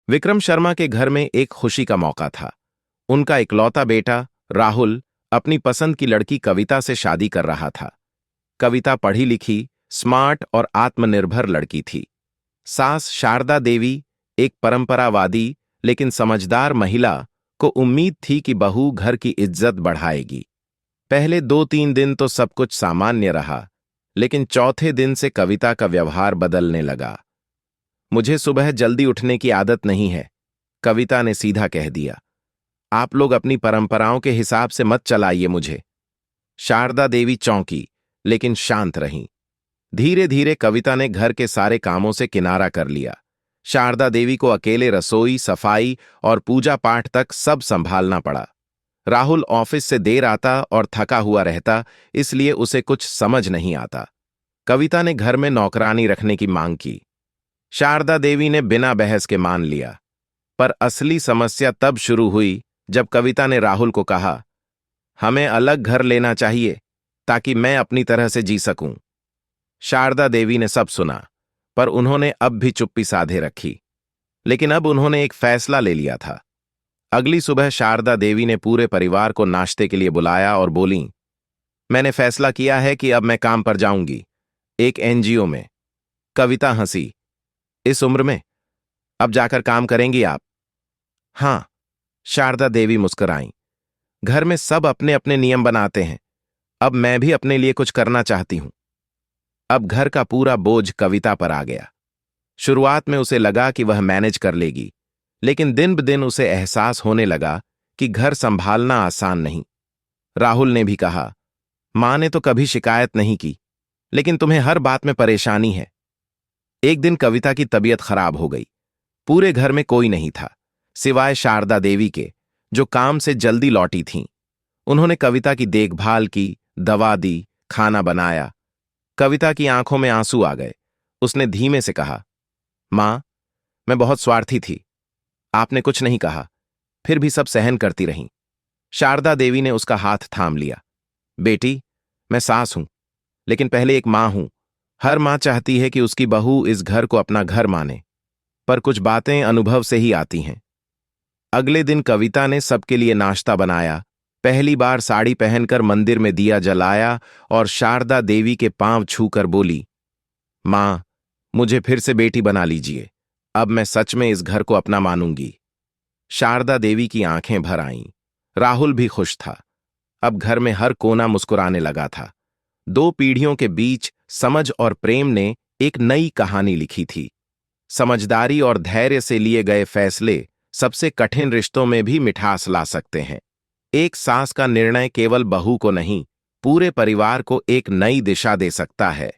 विक्रम शर्मा के घर में एक खुशी का मौका था। उनका इकलौता बेटा राहुल अपनी पसंद की लड़की कविता से शादी कर रहा था। कविता पढ़ी लिखी, स्मार्ट और आत्मनिर्भर लड़की थी। सास शारदा देवी एक परंपरावादी लेकिन समझदार महिला को उम्मीद थी कि बहू घर की इज्जत बढ़ाएगी। पहले 2-3 दिन तो सब कुछ सामान्य रहा, लेकिन चौथे दिन से कविता का व्यवहार बदलने लगा। मुझे सुबह जल्दी उठने की आदत नहीं है, कविता ने सीधा कह दिया। आप लोग अपनी परंपराओं के हिसाब से मत चलाइए मुझे। शारदा देवी चौंकी, लेकिन शांत रहीं। धीरे धीरे कविता ने घर के सारे कामों से किनारा कर लिया। शारदा देवी को अकेले रसोई, सफाई और पूजा पाठ तक सब संभालना पड़ा। राहुल ऑफिस से देर आता और थका हुआ रहता, इसलिए उसे कुछ समझ नहीं आता। कविता ने घर में नौकरानी रखने की मांग की। शारदा देवी ने बिना बहस के मान लिया। पर असली समस्या तब शुरू हुई जब कविता ने राहुल को कहा, हमें अलग घर लेना चाहिए ताकि मैं अपनी तरह से जी सकूं। शारदा देवी ने सब सुना, पर उन्होंने अब भी चुप्पी साधे रखी। लेकिन अब उन्होंने एक फैसला ले लिया था। अगली सुबह शारदा देवी ने पूरे परिवार को नाश्ते के लिए बुलाया और बोली, मैंने फैसला किया है कि अब मैं काम पर जाऊंगी, एक एनजीओ में। कविता हंसी, इस उम्र में अब जाकर काम करेंगी आप? हां, शारदा देवी मुस्कुराईं। घर में सब अपने अपने नियम बनाते हैं, अब मैं भी अपने लिए कुछ करना चाहती हूं। अब घर का पूरा बोझ कविता पर आ गया। शुरुआत में उसे लगा कि वह मैनेज कर लेगी, लेकिन दिन ब दिन उसे एहसास होने लगा कि घर संभालना आसान नहीं। राहुल ने भी कहा, मां ने तो कभी शिकायत नहीं की, लेकिन तुम्हें हर बात में परेशानी है। एक दिन कविता की तबीयत खराब हो गई। पूरे घर में कोई नहीं था, सिवाय शारदा देवी के, जो काम से जल्दी लौटी थीं। उन्होंने कविता की देखभाल की, दवा दी, खाना बनाया। कविता की आंखों में आंसू आ गए। उसने धीमे से कहा, मां, मैं बहुत स्वार्थी थी। आपने कुछ नहीं कहा, फिर भी सब सहन करती रहीं। शारदा देवी ने उसका हाथ थाम लिया। बेटी, मैं सास हूं, लेकिन पहले एक मां हूं। हर मां चाहती है कि उसकी बहू इस घर को अपना घर माने, पर कुछ बातें अनुभव से ही आती हैं। अगले दिन कविता ने सबके लिए नाश्ता बनाया, पहली बार साड़ी पहनकर मंदिर में दिया जलाया और शारदा देवी के पांव छूकर बोली, मां, मुझे फिर से बेटी बना लीजिए। अब मैं सच में इस घर को अपना मानूंगी। शारदा देवी की आंखें भर आईं। राहुल भी खुश था। अब घर में हर कोना मुस्कुराने लगा था। 2 पीढ़ियों के बीच समझ और प्रेम ने एक नई कहानी लिखी थी। समझदारी और धैर्य से लिए गए फैसले सबसे कठिन रिश्तों में भी मिठास ला सकते हैं। एक सास का निर्णय केवल बहू को नहीं, पूरे परिवार को एक नई दिशा दे सकता है।